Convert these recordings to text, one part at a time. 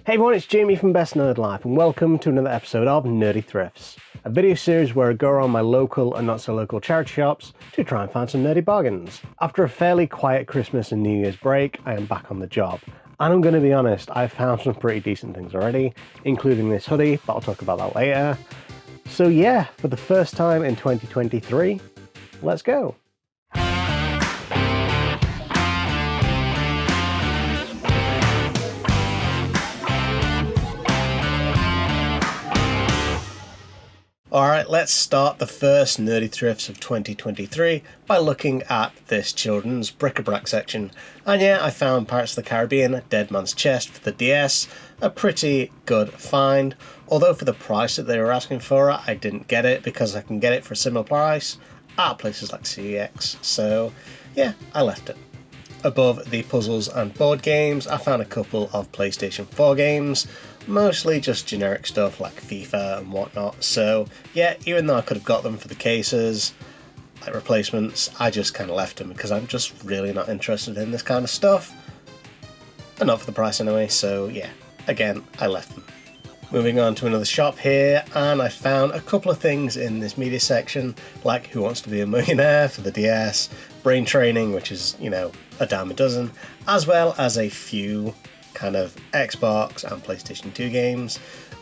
Hey everyone, it's Jamie from BestNerdLife and welcome to another episode of Nerdy Thrifts, a video series where I go around my local and not so local charity shops to try and find some nerdy bargains. After a fairly quiet Christmas and New Year's break, I am back on the job. And I'm going to be honest, I've found some pretty decent things already, including this hoodie, but I'll talk about that later. So yeah, for the first time in 2023, let's go. Alright, let's start the first Nerdy Thrifts of 2023 by looking at this children's bric-a-brac section. And yeah, I found Pirates of the Caribbean Dead Man's Chest for the DS, a pretty good find. Although for the price that they were asking for it, I didn't get it because I can get it for a similar price at places like CEX. So yeah, I left it. Above the puzzles and board games, I found a couple of PlayStation 4 games, mostly just generic stuff like FIFA and whatnot. So yeah, even though I could have got them for the cases, like replacements, I just kind of left them because I'm just really not interested in this kind of stuff. And not for the price anyway, so yeah, again, I left them. Moving on to another shop here, and I found a couple of things in this media section, like Who Wants to Be a Millionaire for the DS, Brain Training, which is, you know, a dime a dozen, as well as a few kind of Xbox and PlayStation 2 games.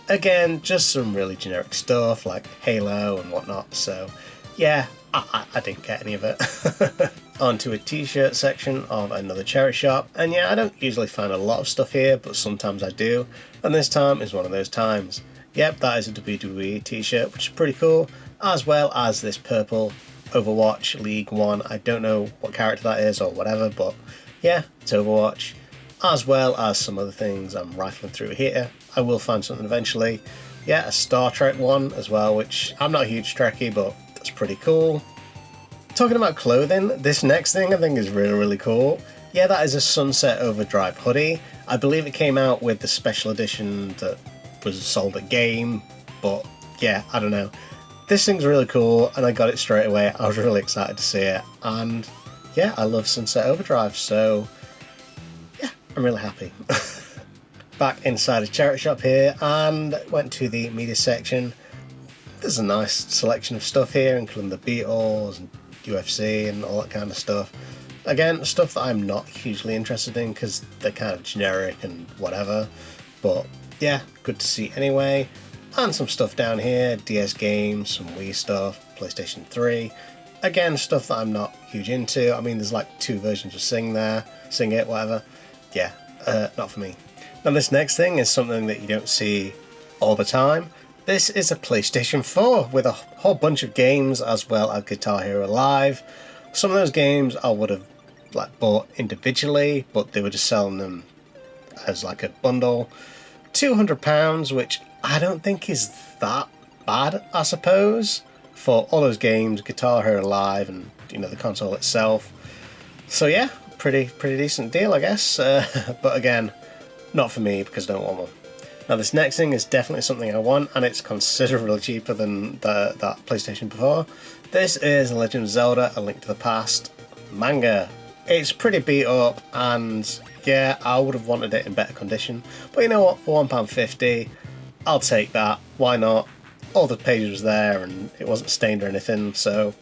Again, just some really generic stuff like Halo and whatnot, so yeah, I didn't get any of it. Onto a t-shirt section of another charity shop, and yeah, I don't usually find a lot of stuff here, but sometimes I do, and this time is one of those times. Yep, that is a WWE t-shirt, which is pretty cool, as well as this purple Overwatch League 1. I don't know what character that is or whatever, but yeah, it's Overwatch, as well as some other things I'm rifling through here. I will find something eventually. Yeah, a Star Trek one as well, which I'm not a huge Trekkie, but that's pretty cool. Talking about clothing, this next thing I think is really cool. Yeah, that is a Sunset Overdrive hoodie. I believe it came out with the special edition that was sold at Game, but yeah, I don't know. This thing's really cool, and I got it straight away. I was really excited to see it, and yeah, I love Sunset Overdrive, so yeah, I'm really happy. Back inside a charity shop here, and went to the media section. There's a nice selection of stuff here, including the Beatles and UFC and all that kind of stuff. Again, stuff that I'm not hugely interested in because they're kind of generic and whatever, but yeah, good to see anyway. And some stuff down here, DS games, some Wii stuff, PlayStation 3. Again, stuff that I'm not huge into. I mean, there's like 2 versions of Sing there, Sing It, whatever. Yeah, not for me. Now this next thing is something that you don't see all the time. This is a PlayStation 4 with a whole bunch of games as well as Guitar Hero Live. Some of those games I would have like bought individually, but they were just selling them as like a bundle. £200, which I don't think is that bad, I suppose, for all those games, Guitar Hero Live, and you know the console itself. So yeah, pretty decent deal, I guess. But again, not for me because I don't want one. Now this next thing is definitely something I want, and it's considerably cheaper than that PlayStation before. This is Legend of Zelda: A Link to the Past manga. It's pretty beat up, and yeah, I would have wanted it in better condition. But you know what, for £1.50, I'll take that. Why not? All the pages was there, and it wasn't stained or anything, so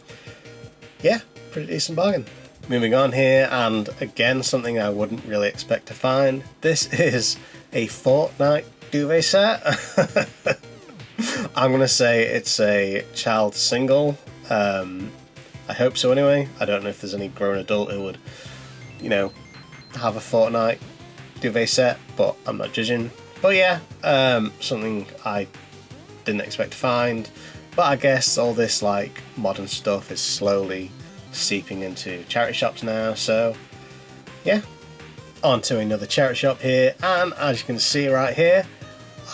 yeah, pretty decent bargain. Moving on here, and again, something I wouldn't really expect to find. This is a Fortnite duvet set. I'm going to say it's a child single. I hope so anyway. I don't know if there's any grown adult who would, you know, have a Fortnite duvet set, but I'm not judging. But yeah, something I didn't expect to find. But I guess all this like modern stuff is slowly seeping into charity shops now, so yeah. On to another charity shop here, and as you can see right here,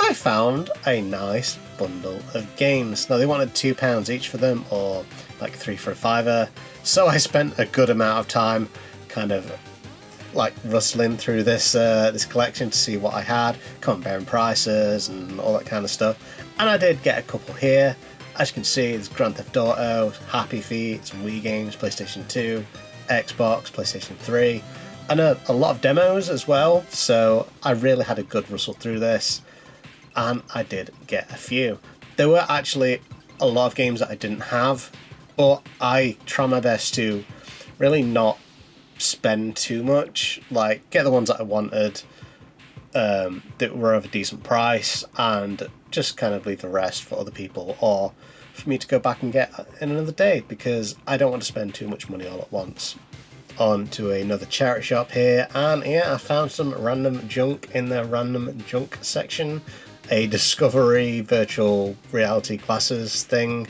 I found a nice bundle of games. Now they wanted £2 each for them, or like 3 for a £5, so I spent a good amount of time kind of like rustling through this this collection to see what I had, comparing prices and all that kind of stuff, and I did get a couple here. As you can see, there's Grand Theft Auto, Happy Feet, some Wii games, PlayStation 2, Xbox, PlayStation 3. and a lot of demos as well, so I really had a good rustle through this, and I did get a few. There were actually a lot of games that I didn't have, but I try my best to really not spend too much, like get the ones that I wanted that were of a decent price, and just kind of leave the rest for other people or for me to go back and get in another day, because I don't want to spend too much money all at once. On to another charity shop here, and yeah, I found some random junk in the random junk section. A Discovery virtual reality glasses thing.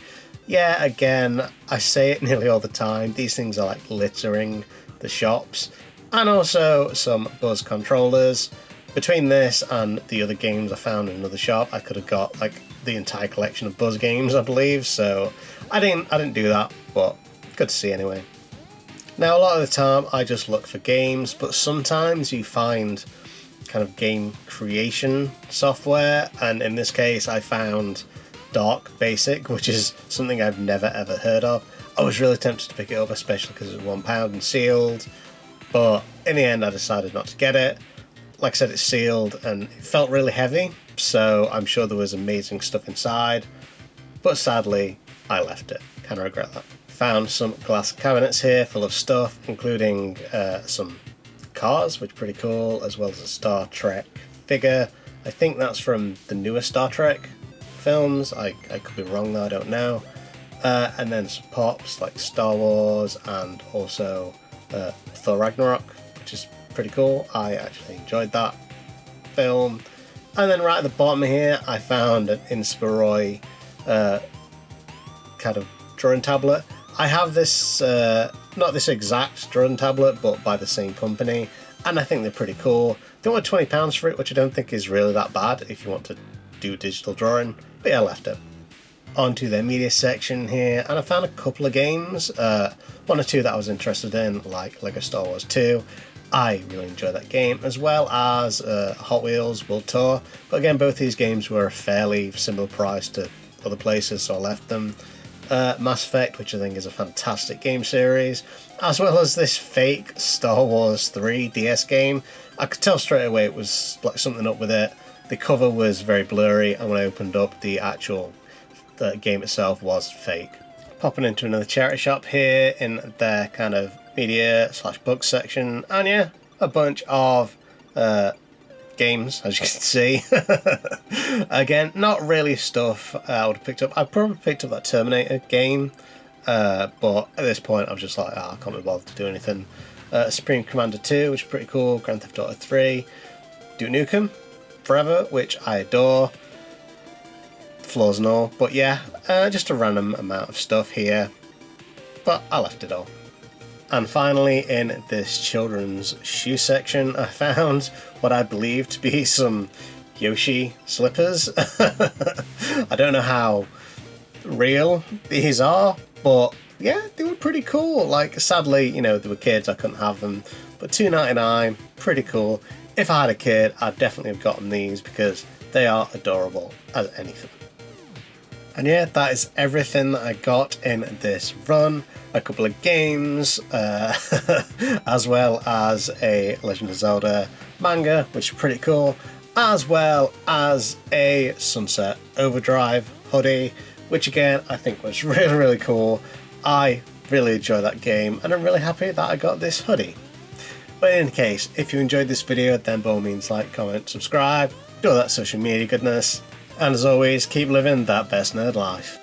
Yeah, again, I say it nearly all the time, these things are like littering the shops. And also some Buzz controllers. Between this and the other games I found in another shop, I could have got like the entire collection of Buzz games, I believe, so I didn't do that, but good to see anyway. Now, a lot of the time I just look for games, but sometimes you find kind of game creation software, and in this case I found Dark Basic, which is something I've never ever heard of. I was really tempted to pick it up, especially because it was £1 and sealed, but in the end I decided not to get it. Like I said, it's sealed and it felt really heavy, so I'm sure there was amazing stuff inside, but sadly I left it. Kind of regret that. Found some glass cabinets here full of stuff, including some cars, which are pretty cool, as well as a Star Trek figure. I think that's from the newer Star Trek films, I could be wrong though, I don't know. And then some pops like Star Wars and also Thor Ragnarok, which is pretty cool. I actually enjoyed that film. And then right at the bottom here I found an Inspiroy kind of drawing tablet. I have this, not this exact drawing tablet, but by the same company, and I think they're pretty cool. They want £20 for it, which I don't think is really that bad if you want to do digital drawing, but yeah, I left it. Onto their media section here, and I found a couple of games, one or two that I was interested in, like Lego Star Wars 2. I really enjoyed that game, as well as Hot Wheels World Tour, but again, both these games were a fairly similar price to other places, so I left them. Mass Effect, which I think is a fantastic game series, as well as this fake Star Wars 3 DS game. I could tell straight away it was like something up with it. The cover was very blurry, and when I opened up, the actual game itself was fake. Popping into another charity shop here in their kind of media / book section, and yeah, a bunch of games, as you can see. Again, not really stuff I would have picked up. I probably picked up that Terminator game, but at this point I was just like, I can't be bothered to do anything. Supreme Commander 2, which is pretty cool. Grand Theft Auto 3, Duke Nukem Forever, which I adore, flaws and all, but yeah, just a random amount of stuff here, but I left it all. And finally, in this children's shoe section, I found what I believe to be some Yoshi slippers. I don't know how real these are, but yeah, they were pretty cool. Like, sadly, you know, they were kids, I couldn't have them, but $2.99, pretty cool. If I had a kid, I'd definitely have gotten these because they are adorable as anything. And yeah, that is everything that I got in this run. A couple of games, as well as a Legend of Zelda manga, which is pretty cool, as well as a Sunset Overdrive hoodie, which again I think was really, really cool. I really enjoyed that game, and I'm really happy that I got this hoodie. But in any case, if you enjoyed this video, then by all means like, comment, subscribe, do all that social media goodness. And as always, keep living that best nerd life.